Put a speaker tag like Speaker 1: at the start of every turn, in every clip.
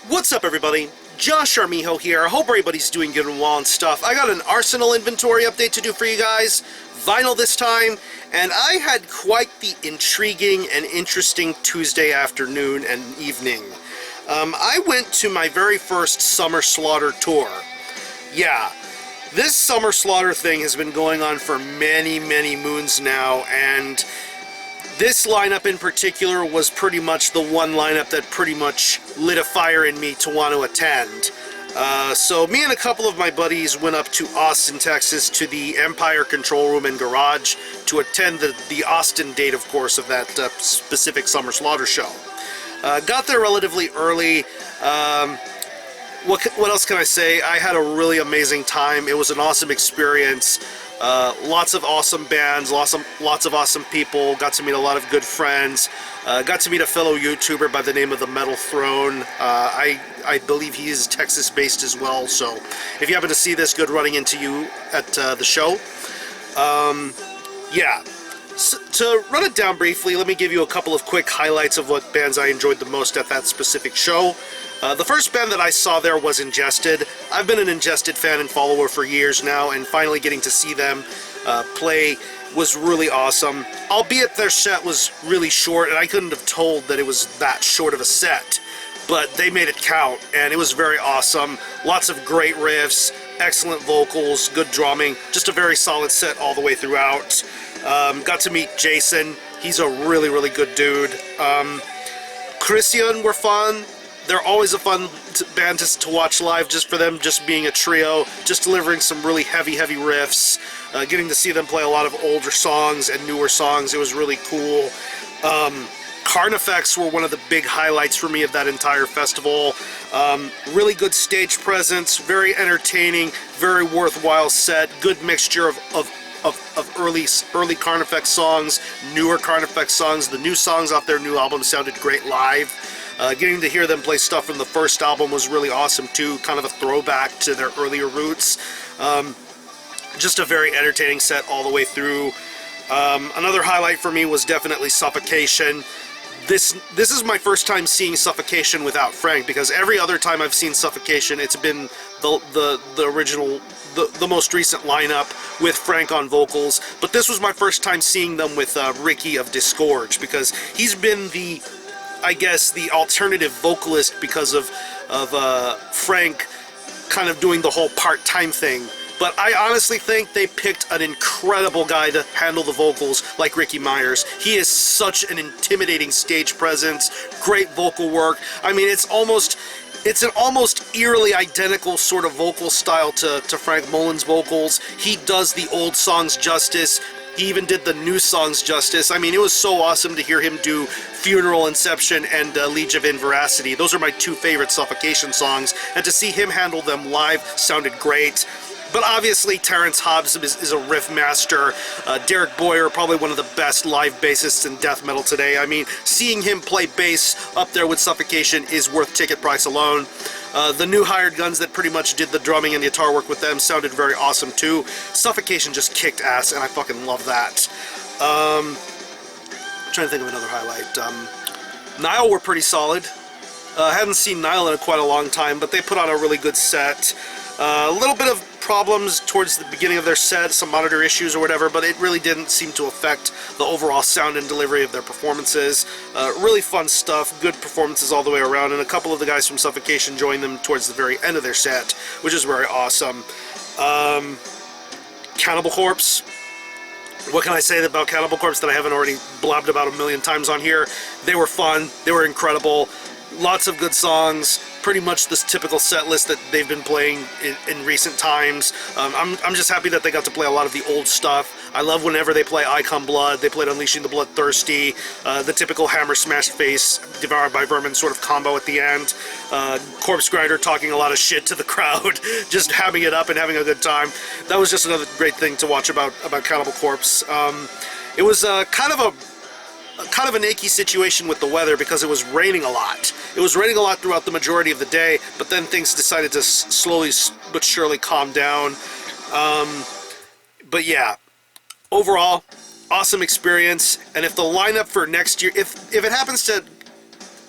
Speaker 1: What's up, everybody? Josh Armijo here. I hope everybody's doing good and well and stuff. I got an Arsenal inventory update to do for you guys. Vinyl this time, and I had quite the intriguing and interesting Tuesday afternoon and evening. I went to my very first Summer Slaughter tour. Yeah, this Summer Slaughter thing has been going on for many, many moons now, and this lineup in particular was pretty much the one lineup that pretty much lit a fire in me to want to attend. So me and a couple of my buddies went up to Austin, Texas to the Empire Control Room and Garage to attend the Austin date, of course, of that specific Summer Slaughter show. Got there relatively early. What else can I say? I had a really amazing time. It was an awesome experience. Lots of awesome bands, lots of awesome people. Got to meet a lot of good friends. Got to meet a fellow YouTuber by the name of the Metal Throne. I believe he is Texas-based as well. So if you happen to see this, good running into you at the show. Yeah. So, to run it down briefly, let me give you a couple of quick highlights of what bands I enjoyed the most at that specific show. The first band that I saw there was INGESTED. I've been an INGESTED fan and follower for years now, and finally getting to see them play was really awesome. Albeit their set was really short, and I couldn't have told that it was that short of a set. But they made it count, and it was very awesome. Lots of great riffs, excellent vocals, good drumming, just a very solid set all the way throughout. Got to meet Jason. He's a really, really good dude. Christian were fun. They're always a fun band to watch live, just for them just being a trio, just delivering some really heavy riffs. Getting to see them play a lot of older songs and newer songs, it was really cool. CARNIFEX were one of the big highlights for me of that entire festival. Really good stage presence, very entertaining, very worthwhile set, good mixture of early CARNIFEX songs, newer CARNIFEX songs. The new songs off their new album sounded great live. Getting to hear them play stuff from the first album was really awesome too, kind of a throwback to their earlier roots. Just a very entertaining set all the way through. Another highlight for me was definitely Suffocation. This is my first time seeing Suffocation without Frank, because every other time I've seen Suffocation, it's been the original, the most recent lineup with Frank on vocals. But this was my first time seeing them with Ricky of Disgorge, because he's been I guess the alternative vocalist because of Frank kind of doing the whole part-time thing. But I honestly think they picked an incredible guy to handle the vocals like Ricky Myers. He is such an intimidating stage presence, great vocal work. I mean, it's an almost eerily identical sort of vocal style to Frank Mullen's vocals. He does the old songs justice. He even did the new songs justice. I mean, it was so awesome to hear him do Funeral, Inception, and Liege of Inveracity. Those are my two favorite Suffocation songs, and to see him handle them live sounded great. But obviously, Terrence Hobbs is a riff master. Derek Boyer, probably one of the best live bassists in death metal today. I mean, seeing him play bass up there with Suffocation is worth ticket price alone. The new hired guns that pretty much did the drumming and guitar work with them sounded very awesome too. Suffocation just kicked ass, and I fucking love that. I'm trying to think of another highlight. Nile were pretty solid. I hadn't seen Nile in quite a long time, but they put on a really good set. A little bit of problems towards the beginning of their set, some monitor issues or whatever, but it really didn't seem to affect the overall sound and delivery of their performances. Really fun stuff, good performances all the way around, and a couple of the guys from Suffocation joined them towards the very end of their set, which is very awesome. Cannibal Corpse. What can I say about Cannibal Corpse that I haven't already blabbed about a million times on here? They were fun, they were incredible, lots of good songs, pretty much this typical set list that they've been playing in recent times. I'm just happy that they got to play a lot of the old stuff. I love whenever they play Icon Blood. They played Unleashing the Bloodthirsty, the typical Hammer Smash Face, Devoured by Vermin sort of combo at the end. Corpse Grinder talking a lot of shit to the crowd, just having it up and having a good time. That was just another great thing to watch about Cannibal Corpse. It was kind of an achy situation with the weather because it was raining a lot. It was raining a lot throughout the majority of the day, but then things decided to slowly but surely calm down. But yeah, overall, awesome experience. And if the lineup for next year, if it happens to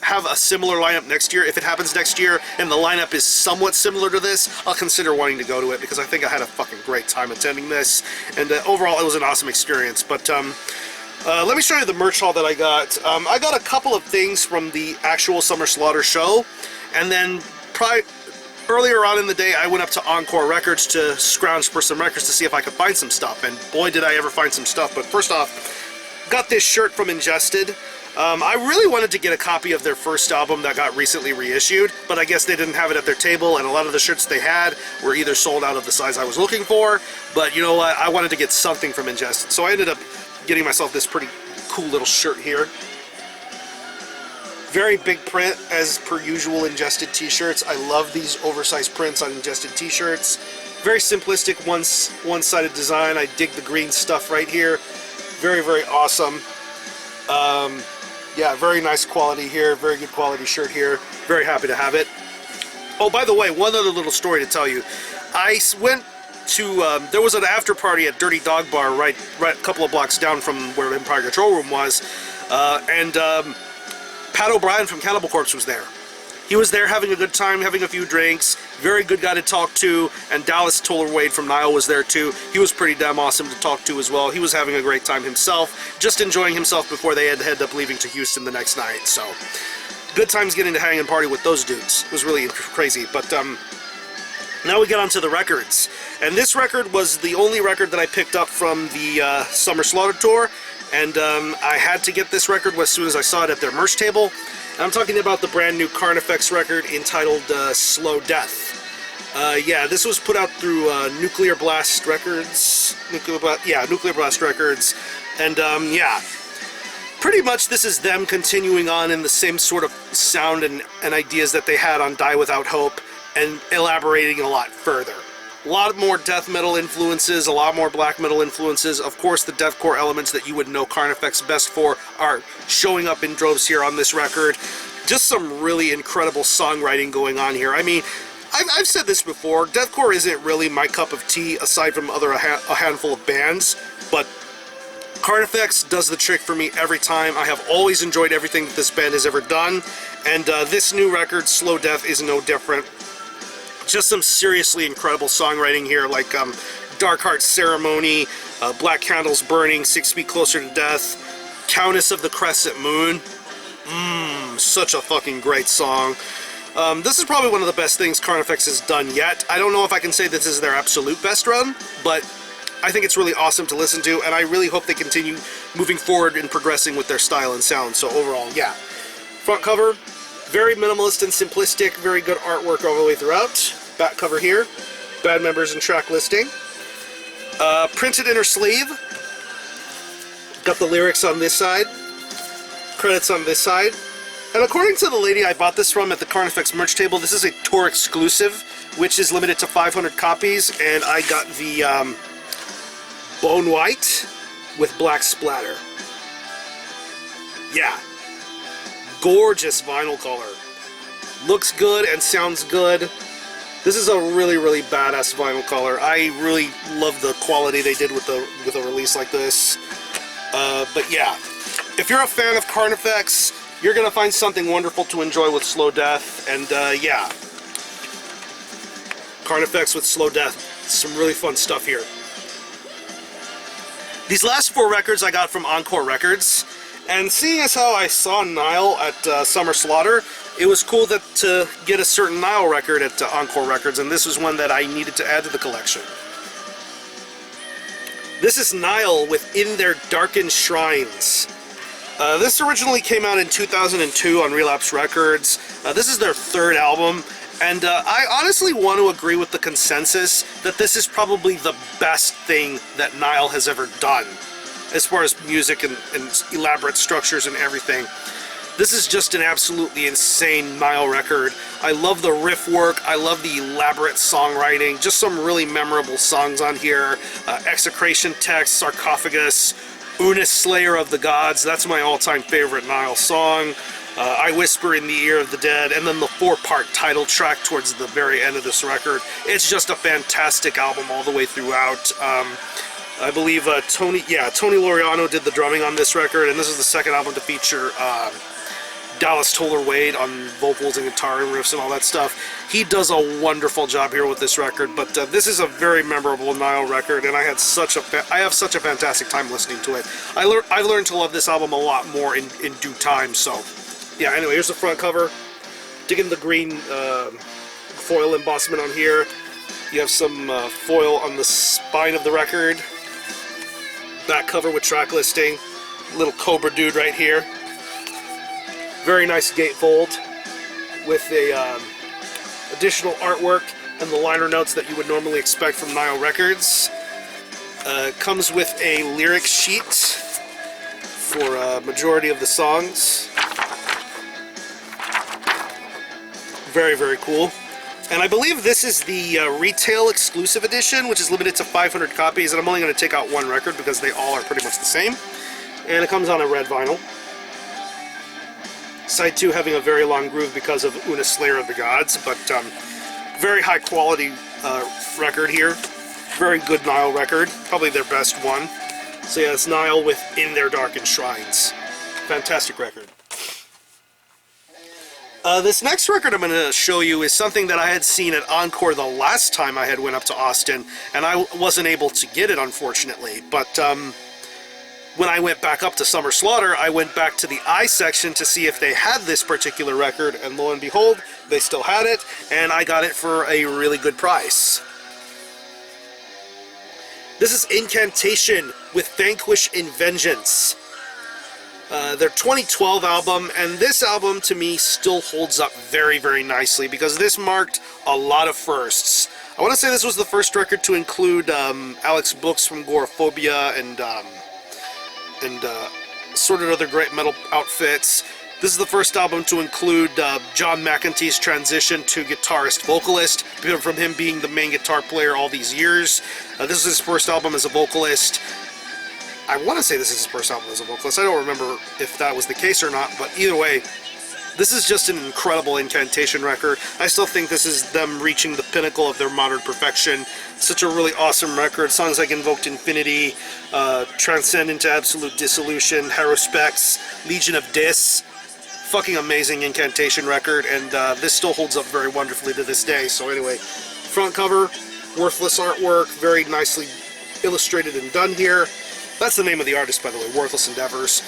Speaker 1: have a similar lineup next year, if it happens next year and the lineup is somewhat similar to this, I'll consider wanting to go to it, because I think I had a fucking great time attending this, and overall it was an awesome experience. But let me show you the merch haul that I got. I got a couple of things from the actual Summer Slaughter show, and then earlier on in the day I went up to Encore Records to scrounge for some records to see if I could find some stuff, and boy did I ever find some stuff. But first off, got this shirt from INGESTED. I really wanted to get a copy of their first album that got recently reissued, but I guess they didn't have it at their table, and a lot of the shirts they had were either sold out of the size I was looking for. But you know what, I wanted to get something from INGESTED, so I ended up getting myself this pretty cool little shirt here. Very big print, as per usual INGESTED t-shirts. I love these oversized prints on INGESTED t-shirts. Very simplistic, one-sided design. I dig the green stuff right here. Very, very awesome. Yeah, very nice quality here. Very good quality shirt here. Very happy to have it. Oh, by the way, one other little story to tell you. I went to, there was an after party at Dirty Dog Bar right a couple of blocks down from where Empire Control Room was, and Pat O'Brien from Cannibal Corpse was there. He was there having a good time, having a few drinks. Very good guy to talk to. And Dallas Toller Wade from Nile was there too. He was pretty damn awesome to talk to as well. He was having a great time himself, just enjoying himself before they had to head up leaving to Houston the next night. So good times getting to hang and party with those dudes. It was really crazy. But now we get onto the records. And this record was the only record that I picked up from the Summer Slaughter tour. And I had to get this record as soon as I saw it at their merch table. And I'm talking about the brand new CARNIFEX record entitled Slow Death. Yeah, this was put out through Nuclear Blast Records. Nuclear Blast Records. And yeah, pretty much this is them continuing on in the same sort of sound and ideas that they had on Die Without Hope, and elaborating a lot further. A lot more death metal influences, a lot more black metal influences. Of course, the deathcore elements that you would know CARNIFEX best for are showing up in droves here on this record. Just some really incredible songwriting going on here. I mean, I've said this before, deathcore isn't really my cup of tea aside from a handful of bands, but CARNIFEX does the trick for me every time. I have always enjoyed everything that this band has ever done, and this new record, Slow Death, is no different. Just some seriously incredible songwriting here, like Dark Heart Ceremony, Black Candles Burning, 6 Feet Closer to Death, Countess of the Crescent Moon. Such a fucking great song. This is probably one of the best things CARNIFEX has done yet. I don't know if I can say this is their absolute best run, but I think it's really awesome to listen to, and I really hope they continue moving forward and progressing with their style and sound. So overall, yeah. Front cover, very minimalist and simplistic, very good artwork all the way throughout. Back cover here, band members and track listing. Printed inner sleeve. Got the lyrics on this side, credits on this side. And according to the lady I bought this from at the CARNIFEX merch table, this is a tour exclusive, which is limited to 500 copies, and I got the bone white with black splatter. Yeah. Gorgeous vinyl color. Looks good and sounds good. This is a really, really badass vinyl color. I really love the quality they did with a release like this. But yeah, if you're a fan of CARNIFEX, you're gonna find something wonderful to enjoy with Slow Death. And yeah, CARNIFEX with Slow Death. Some really fun stuff here. These last 4 records I got from Encore Records. And seeing as how I saw Nile at Summer Slaughter, it was cool to get a certain Nile record at Encore Records, and this was one that I needed to add to the collection. This is Nile with In Their Darkened Shrines. This originally came out in 2002 on Relapse Records. This is their 3rd album, and I honestly want to agree with the consensus that this is probably the best thing that Nile has ever done, as far as music and elaborate structures and everything. This is just an absolutely insane Nile record. I love the riff work, I love the elaborate songwriting, just some really memorable songs on here. Execration Text, Sarcophagus, Unis Slayer of the Gods, that's my all-time favorite Nile song. I Whisper in the Ear of the Dead, and then the 4-part title track towards the very end of this record. It's just a fantastic album all the way throughout. I believe Tony Laureano did the drumming on this record, and this is the 2nd album to feature Dallas Toller Wade on vocals and guitar and riffs and all that stuff. He does a wonderful job here with this record, but this is a very memorable Nile record, and I have such a fantastic time listening to it. I've learned to love this album a lot more in due time, so yeah, anyway, here's the front cover. Digging the green foil embossment on here. You have some foil on the spine of the record. Back cover with track listing. Little Cobra dude right here. Very nice gatefold with a additional artwork and the liner notes that you would normally expect from Nile Records. Comes with a lyric sheet for a majority of the songs. Very, very cool. And I believe this is the retail exclusive edition, which is limited to 500 copies, and I'm only going to take out one record because they all are pretty much the same. And it comes on a red vinyl. Side 2 having a very long groove because of Una Slayer of the Gods, but very high quality record here. Very good Nile record, probably their best one. So yeah, it's Nile with In Their Darkened Shrines. Fantastic record. This next record I'm going to show you is something that I had seen at Encore the last time I had went up to Austin, and I wasn't able to get it, unfortunately. But when I went back up to Summer Slaughter, I went back to the I section to see if they had this particular record, and lo and behold, they still had it, and I got it for a really good price. This is Incantation with Vanquish in Vengeance. Their 2012 album, and this album to me still holds up very, very nicely because this marked a lot of firsts. I want to say this was the first record to include Alex Brooks from Goraphobia and sort of other great metal outfits. This is the first album to include John McEntee's transition to guitarist-vocalist, from him being the main guitar player all these years. This is his first album as a vocalist. I want to say this is his first album as a vocalist. I don't remember if that was the case or not, but either way, this is just an incredible Incantation record. I still think this is them reaching the pinnacle of their modern perfection. Such a really awesome record. Songs like Invoked Infinity, Transcend into Absolute Dissolution, Haruspex, Legion of Dis. Fucking amazing Incantation record, and this still holds up very wonderfully to this day. So anyway, front cover, worthless artwork, very nicely illustrated and done here. That's the name of the artist, by the way, Worthless Endeavors.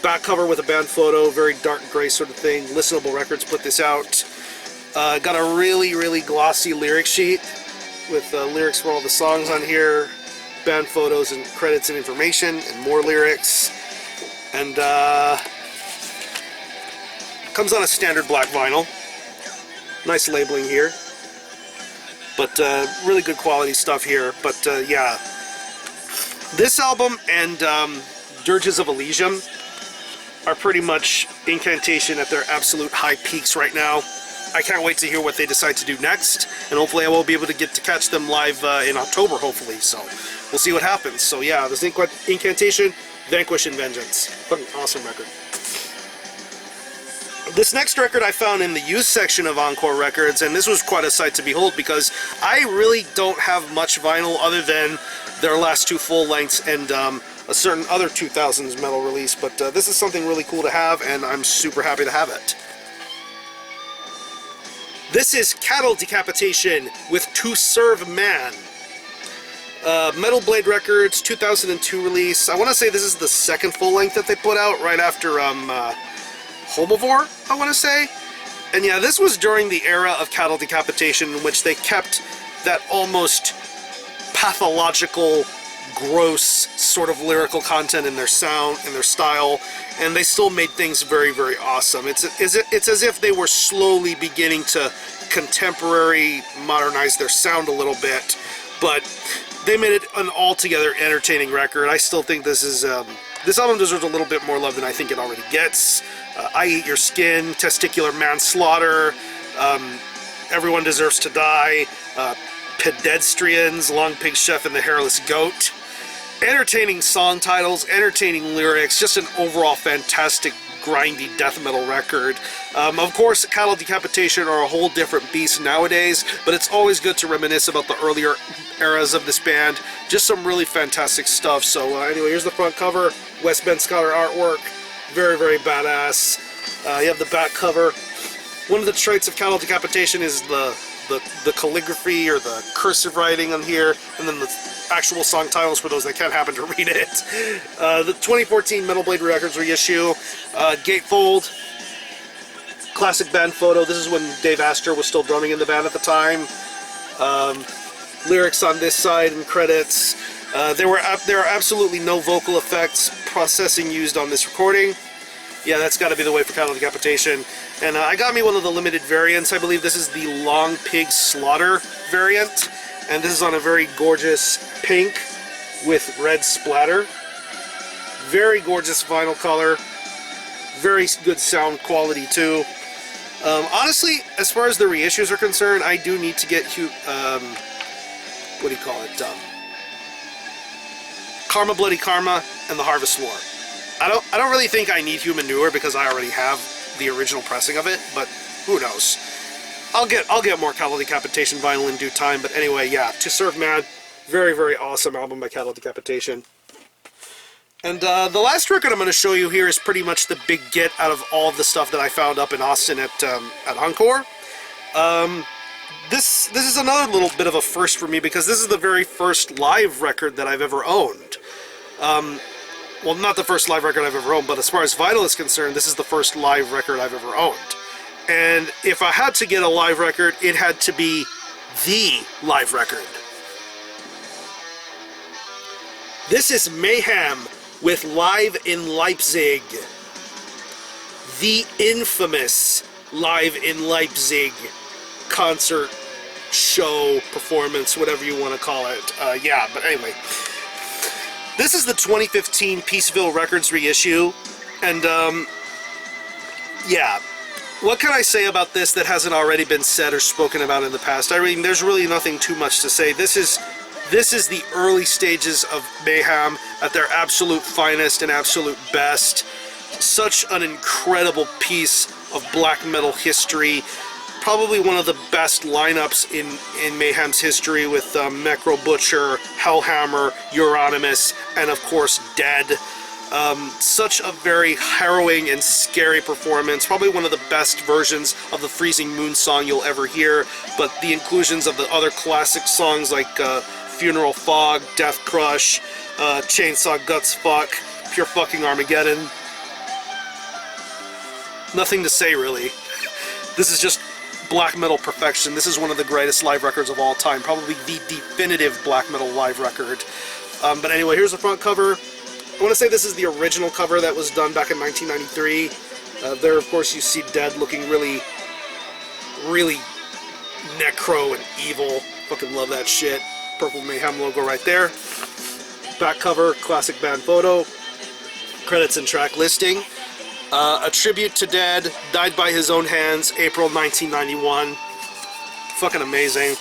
Speaker 1: Back cover with a band photo, very dark gray sort of thing. Listenable Records put this out. Got a really, really glossy lyric sheet with lyrics for all the songs on here, band photos and credits and information, and more lyrics. And comes on a standard black vinyl. Nice labeling here. But really good quality stuff here. But yeah. This album and Dirges of Elysium are pretty much Incantation at their absolute high peaks right now. I can't wait to hear what they decide to do next, and hopefully I will be able to get to catch them live in October, hopefully, so we'll see what happens. So yeah, this Incantation, Vanquish in Vengeance. Fucking awesome record. This next record I found in the used section of Encore Records, and this was quite a sight to behold because I really don't have much vinyl other than their last two full lengths and a certain other 2000s metal release, but this is something really cool to have, and I'm super happy to have it. This is Cattle Decapitation with To Serve Man. Metal Blade Records, 2002 release. I want to say this is the second full length that they put out right after Homivore, I want to say. And yeah, this was during the era of Cattle Decapitation in which they kept that almost pathological, gross sort of lyrical content in their sound, in their style, and they still made things very, very awesome. It's as if they were slowly beginning to contemporary modernize their sound a little bit, but they made it an altogether entertaining record. I still think this is this album deserves a little bit more love than I think it already gets. I Eat Your Skin, Testicular Manslaughter, Everyone Deserves to Die, Pedestrians, Long Pig Chef and the Hairless Goat. Entertaining song titles, entertaining lyrics, just an overall fantastic grindy death metal record. Of course, Cattle Decapitation are a whole different beast nowadays, but it's always good to reminisce about the earlier eras of this band. Just some really fantastic stuff. So anyway, here's the front cover, Wes Ben Scotter artwork. Very, very badass. You have the back cover. One of the traits of Cattle Decapitation is the calligraphy or the cursive writing on here, and then the actual song titles for those that can't happen to read it. The 2014 Metal Blade Records reissue, gatefold, classic band photo. This is when Dave Astor was still drumming in the band at the time. Lyrics on this side and credits. There are absolutely no vocal effects processing used on this recording. Yeah, that's got to be the way for Cattle Decapitation. And I got me one of the limited variants. I believe this is the Long Pig Slaughter variant. And this is on a very gorgeous pink with red splatter. Very gorgeous vinyl color. Very good sound quality too. Honestly, as far as the reissues are concerned, I do need to get what do you call it? Karma Bloody Karma and the Harvest War. I don't really think I need Human Newer because I already have the original pressing of it, but who knows? I'll get more Cattle Decapitation vinyl in due time. But anyway, yeah, To Serve Mad, very, very awesome album by Cattle Decapitation. And the last record I'm going to show you here is pretty much the big get out of all of the stuff that I found up in Austin at Encore. This is another little bit of a first for me because this is the very first live record that I've ever owned. Well, not the first live record I've ever owned, but as far as vinyl is concerned, this is the first live record I've ever owned. And if I had to get a live record, it had to be the live record. This is Mayhem with Live in Leipzig. The infamous Live in Leipzig concert, show, performance, whatever you want to call it. Yeah, but anyway. This is the 2015 Peaceville Records reissue, and yeah, what can I say about this that hasn't already been said or spoken about in the past? I mean, there's really nothing too much to say. This is the early stages of Mayhem at their absolute finest and absolute best. Such an incredible piece of black metal history. Probably one of the best lineups in Mayhem's history with Necro Butcher, Hellhammer, Euronymous, and of course Dead. Such a very harrowing and scary performance. Probably one of the best versions of the Freezing Moon song you'll ever hear, but the inclusions of the other classic songs like Funeral Fog, Death Crush, Chainsaw Guts Fuck, Pure Fucking Armageddon. Nothing to say really. This is just black metal perfection. This is one of the greatest live records of all time, probably the definitive black metal live record. But anyway, here's the front cover. I want to say this is the original cover that was done back in 1993. There, of course, you see Dead looking really, really necro and evil. Fucking love that shit. Purple Mayhem logo right there. Back cover, classic band photo. Credits and track listing. A tribute to Dead, died by his own hands, April 1991. Fucking amazing.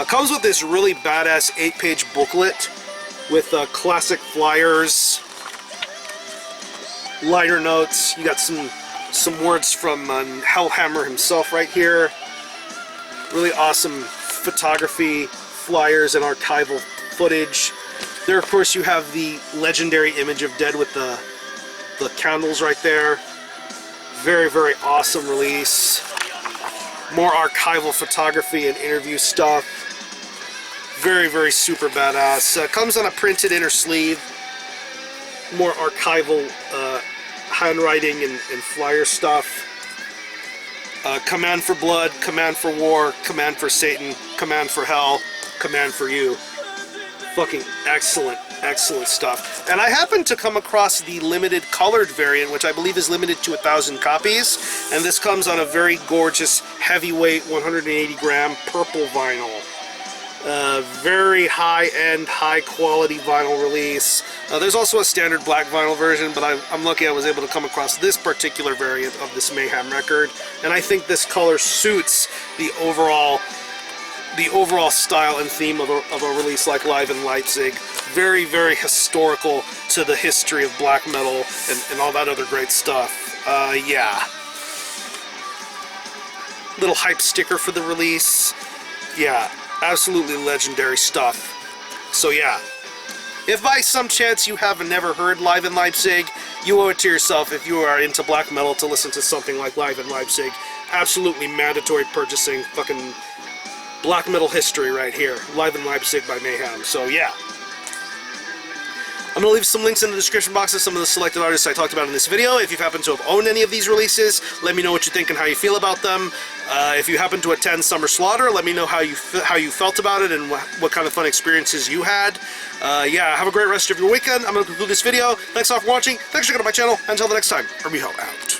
Speaker 1: Comes with this really badass 8-page booklet with classic flyers, liner notes. You got some words from Hellhammer himself right here. Really awesome photography, flyers, and archival footage. There, of course, you have the legendary image of Dead with the candles right there. Very, very awesome release. More archival photography and interview stuff. Very, very super badass. Comes on a printed inner sleeve. More archival handwriting and flyer stuff. Command for blood, command for war, command for Satan, command for hell, command for you. Fucking excellent, excellent stuff. And I happened to come across the limited colored variant, which I believe is limited to 1,000 copies. And this comes on a very gorgeous, heavyweight, 180-gram purple vinyl. Very high-end, high-quality vinyl release. There's also a standard black vinyl version, but I'm lucky I was able to come across this particular variant of this Mayhem record. And I think this color suits the overall style and theme of a release like Live in Leipzig. Very, very historical to the history of black metal and all that other great stuff. Yeah. Little hype sticker for the release. Yeah, absolutely legendary stuff. So yeah, If by some chance you have never heard Live in Leipzig, you owe it to yourself, if you are into black metal, to listen to something like Live in Leipzig. Absolutely mandatory purchasing. Fucking black metal history right here. Live in Leipzig by Mayhem. So yeah. I'm going to leave some links in the description box of some of the selected artists I talked about in this video. If you happen to have owned any of these releases, let me know what you think and how you feel about them. If you happen to attend Summer Slaughter, let me know how you felt about it and what kind of fun experiences you had. Yeah, have a great rest of your weekend. I'm going to conclude this video. Thanks all for watching. Thanks for checking out my channel. Until the next time, Miho out.